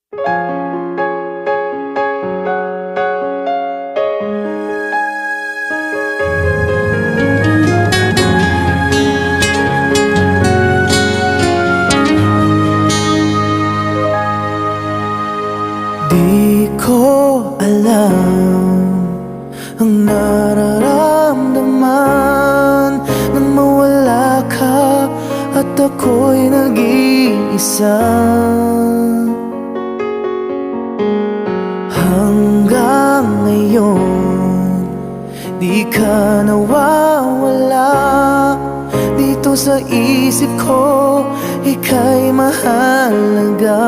Di ko alam ang nararamdaman nang mawala ka at ako'y nag-iisa. Hanggang ngayon, di ka nawawala dito sa isip ko, ika'y mahalaga.